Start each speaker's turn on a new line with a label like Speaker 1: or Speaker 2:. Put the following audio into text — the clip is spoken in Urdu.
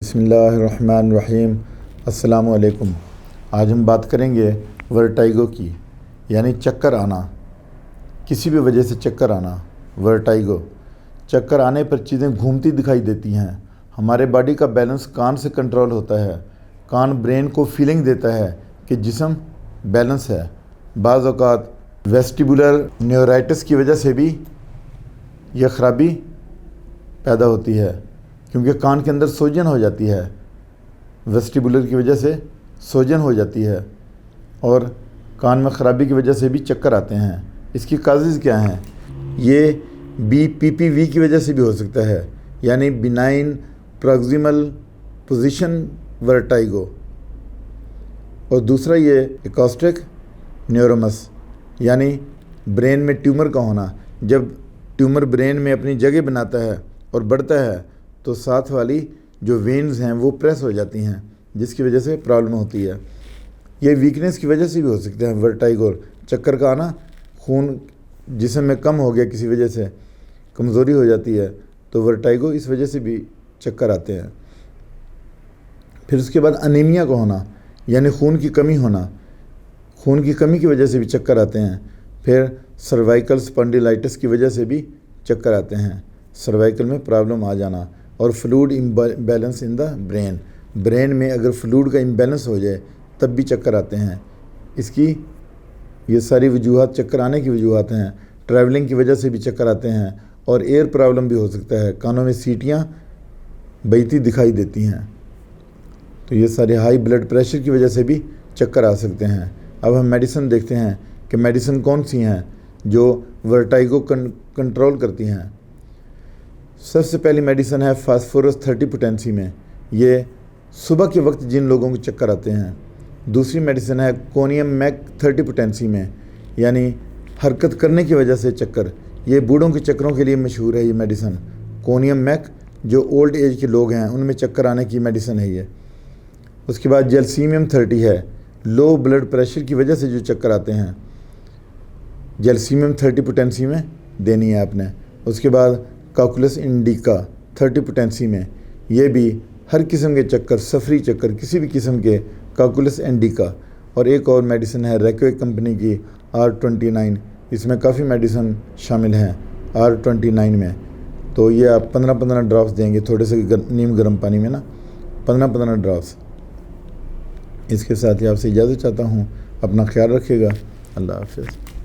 Speaker 1: بسم اللہ الرحمن الرحیم۔ السلام علیکم۔ آج ہم بات کریں گے ورٹائگو کی، یعنی چکر آنا، کسی بھی وجہ سے چکر آنا۔ ورٹائگو، چکر آنے پر چیزیں گھومتی دکھائی دیتی ہیں۔ ہمارے باڈی کا بیلنس کان سے کنٹرول ہوتا ہے۔ کان برین کو فیلنگ دیتا ہے کہ جسم بیلنس ہے۔ بعض اوقات ویسٹیبولر نیورائٹس کی وجہ سے بھی یہ خرابی پیدا ہوتی ہے، کیونکہ کان کے اندر سوجن ہو جاتی ہے، ویسٹیبولر کی وجہ سے سوجن ہو جاتی ہے، اور کان میں خرابی کی وجہ سے بھی چکر آتے ہیں۔ اس کی کازز کیا ہیں؟ یہ BPPV کی وجہ سے بھی ہو سکتا ہے، یعنی بینائن پروکسیمل پوزیشن ورٹائگو، اور دوسرا یہ ایکوسٹک نیورومس، یعنی برین میں ٹیومر کا ہونا۔ جب ٹیومر برین میں اپنی جگہ بناتا ہے اور بڑھتا ہے تو ساتھ والی جو وینز ہیں وہ پریس ہو جاتی ہیں، جس کی وجہ سے پرابلم ہوتی ہے۔ یہ ویکنیس کی وجہ سے بھی ہو سکتے ہیں ورٹائگو، چکر کا آنا۔ خون جسم میں کم ہو گیا، کسی وجہ سے کمزوری ہو جاتی ہے تو ورٹائگو اس وجہ سے بھی چکر آتے ہیں۔ پھر اس کے بعد انیمیا کا ہونا، یعنی خون کی کمی ہونا۔ خون کی کمی کی وجہ سے بھی چکر آتے ہیں۔ پھر سروائیکل اسپونڈیلائٹس کی وجہ سے بھی چکر آتے ہیں، سروائیکل میں پرابلم آ جانا۔ اور fluid imbalance in the brain, brain میں اگر فلوئڈ کا امبیلنس ہو جائے تب بھی چکر آتے ہیں۔ اس کی یہ ساری وجوہات چکر آنے کی وجوہات ہیں۔ ٹریولنگ کی وجہ سے بھی چکر آتے ہیں، اور ایئر پرابلم بھی ہو سکتا ہے، کانوں میں سیٹیاں بجتی دکھائی دیتی ہیں، تو یہ سارے ہائی بلڈ پریشر کی وجہ سے بھی چکر آ سکتے ہیں۔ اب ہم میڈیسن دیکھتے ہیں کہ میڈیسن کون سی ہیں جو ورٹائگو کنٹرول کرتی ہیں۔ سب سے پہلی میڈیسن ہے فاسفورس 30 پوٹینسی میں، یہ صبح کے وقت جن لوگوں کو چکر آتے ہیں۔ دوسری میڈیسن ہے کونیم میک 30 پوٹینسی میں، یعنی حرکت کرنے کی وجہ سے چکر۔ یہ بوڑھوں کے چکروں کے لیے مشہور ہے یہ میڈیسن، کونیم میک، جو اولڈ ایج کے لوگ ہیں ان میں چکر آنے کی میڈیسن ہے یہ۔ اس کے بعد جیلسیمیم 30 ہے، لو بلڈ پریشر کی وجہ سے جو چکر آتے ہیں، جیلسیمیم 30 پوٹینسی میں دینی ہے آپ نے۔ اس کے بعد کاکولس انڈیکا 30 پوٹینسی میں، یہ بھی ہر قسم کے چکر، سفری چکر، کسی بھی قسم کے، کاکولس انڈیکا۔ اور ایک اور میڈیسن ہے ریکوے کمپنی کی R29، اس میں کافی میڈیسن شامل ہیں R29 میں، تو یہ آپ 15 ڈراپس دیں گے تھوڑے سے نیم گرم پانی میں نا، 15 ڈراپس۔ اس کے ساتھ ہی آپ سے اجازت چاہتا ہوں، اپنا خیال رکھیے گا، اللہ حافظ۔